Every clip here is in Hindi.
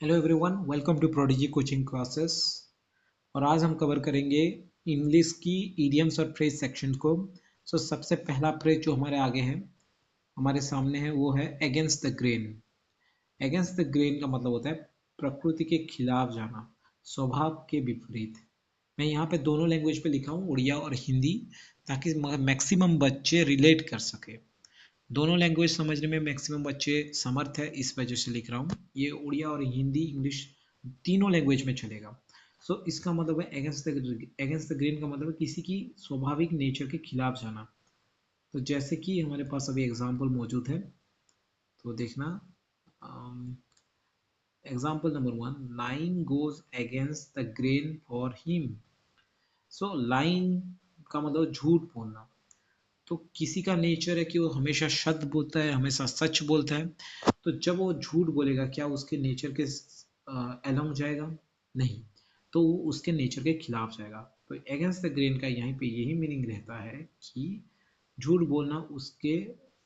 Hello everyone, welcome to prodigy coaching classes. और आज हम कवर करेंगे इंग्लिश की इडियम्स और फ्रेज सेक्शन को। सबसे पहला फ्रेज जो हमारे आगे है, हमारे सामने है, वो है against the grain. Against the grain का मतलब होता है प्रकृति के खिलाफ जाना, स्वभाव के विपरीत। मैं यहाँ पे दोनों लैंग्वेज पे लिखा हूँ, उड़िया और हिंदी, ताकि मैक्सिमम बच्चे रिलेट कर सके। दोनों लैंग्वेज समझने में मैक्सिमम बच्चे समर्थ है, इस वजह से लिख रहा हूँ। ये उड़िया और हिंदी, इंग्लिश तीनों लैंग्वेज में चलेगा। इसका मतलब है अगेंस्ट द ग्रेन का मतलब है किसी की स्वाभाविक नेचर के खिलाफ जाना। तो जैसे कि हमारे पास अभी एग्जाम्पल मौजूद है, तो देखना। Example number 1, line goes against the grain for him. Line का मतलब झूठ बोलना। तो किसी का नेचर है कि वो हमेशा सत्य बोलता है, हमेशा सच बोलता है। तो जब वो झूठ बोलेगा, क्या उसके नेचर के अलोंग जाएगा? नहीं, तो वो उसके नेचर के खिलाफ जाएगा। तो अगेंस्ट द ग्रेन का यहीं पे यही मीनिंग रहता है कि झूठ बोलना उसके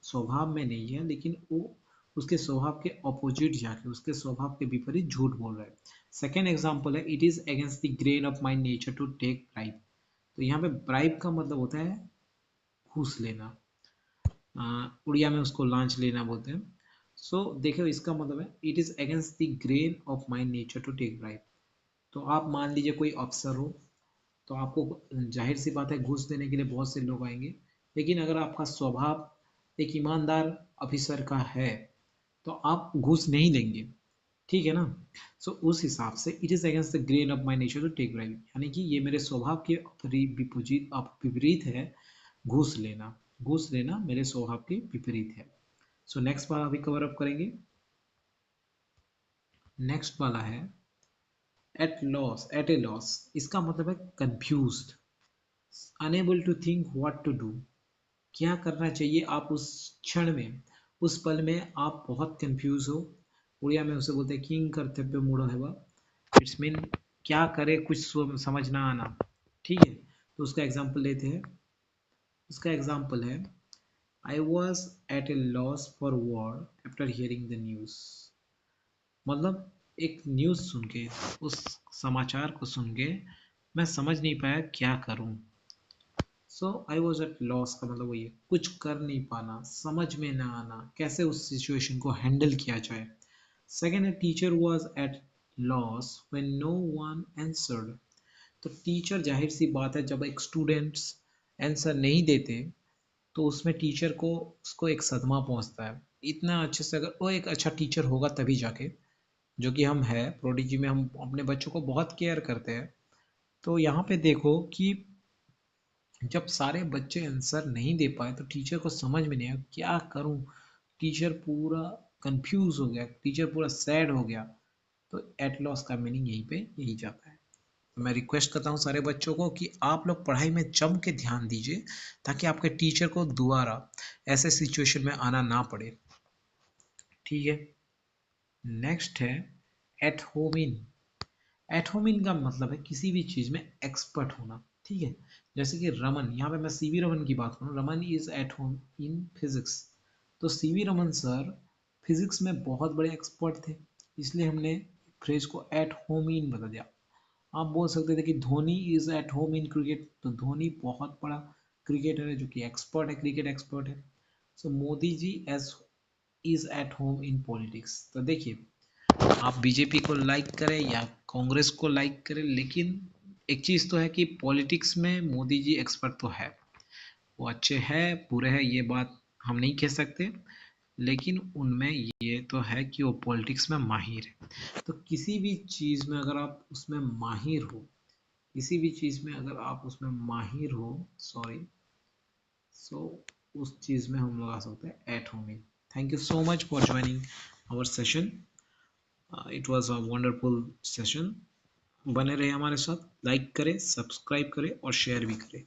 स्वभाव में नहीं है, लेकिन वो उसके स्वभाव के ऑपोजिट जाके, उसके स्वभाव के विपरीत झूठ बोल रहा है। सेकेंड एग्जाम्पल है, it is against the grain of my nature to take bribe. तो यहाँ पे ब्राइब का मतलब होता है घूस लेना। उड़िया में उसको लांच लेना बोलते हैं। देखो, इसका मतलब है it is against the grain of my nature to take bribe. तो आप मान लीजिए कोई अफसर हो, तो आपको जाहिर सी बात है घूस देने के लिए बहुत से लोग आएंगे। लेकिन अगर आपका स्वभाव एक ईमानदार ऑफिसर का है, तो आप घूस नहीं लेंगे। ठीक है ना? उस हिसाब से it is against the grain of my nature to take bribe, यानी कि ये मेरे स्वभाव के विपरीत है। घूस लेना, घूस लेना मेरे स्वभाव के विपरीत है। नेक्स्ट वाला अभी कवर अप करेंगे। नेक्स्ट वाला है एट ए लॉस। इसका मतलब है confused, unable to think what to do. क्या करना चाहिए आप उस क्षण में, उस पल में आप बहुत कंफ्यूज हो। उड़िया में उसे बोलते हैं किंग कर्तव्य मूढ़ है वह। इट्स मीन क्या करे, कुछ समझ ना आना। ठीक है, तो उसका एग्जाम्पल लेते हैं। उसका एग्जाम्पल है, I was at A loss for word after hearing the news. मतलब एक न्यूज़ सुन के, उस समाचार को सुन के मैं समझ नहीं पाया क्या करूं। आई वॉज एट लॉस का मतलब वही है, कुछ कर नहीं पाना, समझ में ना आना, कैसे उस सिचुएशन को हैंडल किया जाए। सेकेंड है, teacher was at loss when no one answered. तो टीचर, जाहिर सी बात है, जब एक स्टूडेंट्स आंसर नहीं देते, तो उसमें टीचर को उसको एक सदमा पहुंचता है। इतना अच्छे से अगर वो एक अच्छा टीचर होगा तभी जाके, जो कि हम है प्रोडिजी में, हम अपने बच्चों को बहुत केयर करते हैं। तो यहाँ पे देखो कि जब सारे बच्चे आंसर नहीं दे पाए, तो टीचर को समझ में नहीं आया क्या करूँ। टीचर पूरा कंफ्यूज हो गया, टीचर पूरा सैड हो गया। तो एट लॉस का मीनिंग यहीं पे यही जाता है। तो मैं रिक्वेस्ट करता हूँ सारे बच्चों को कि आप लोग पढ़ाई में जम के ध्यान दीजिए, ताकि आपके टीचर को दोबारा ऐसे सिचुएशन में आना ना पड़े। ठीक है, नेक्स्ट है एट होम इन। एट होम इन का मतलब है किसी भी चीज में एक्सपर्ट होना। ठीक है, जैसे कि रमन, यहाँ पे मैं सीवी रमन की बात करूँ, Raman is at home in physics. तो सीवी रमन सर फिजिक्स में बहुत बड़े एक्सपर्ट थे, इसलिए हमने फ्रेज को एट होम इन बता दिया। आप बोल सकते थे कि Dhoni is at home in cricket. तो धोनी बहुत बड़ा क्रिकेटर है, जो कि एक्सपर्ट है, क्रिकेट एक्सपर्ट है। Modi ji as is at home in politics. तो देखिए, आप बीजेपी को लाइक करें या कांग्रेस को लाइक करें, लेकिन एक चीज़ तो है कि पॉलिटिक्स में मोदी जी एक्सपर्ट तो है, वो अच्छे हैं, पूरे हैं, ये बात हम नहीं कह सकते। लेकिन उनमें ये तो है कि वो पॉलिटिक्स में माहिर है। तो किसी भी चीज़ में अगर आप उसमें माहिर हो, किसी भी चीज़ में अगर आप उसमें माहिर हो, सॉरी, सो उस चीज़ में हम लगा सकते हैं at home in. Thank you so much for joining our session. It was a wonderful session. बने रहे हमारे साथ, लाइक करें, सब्सक्राइब करें और शेयर भी करें।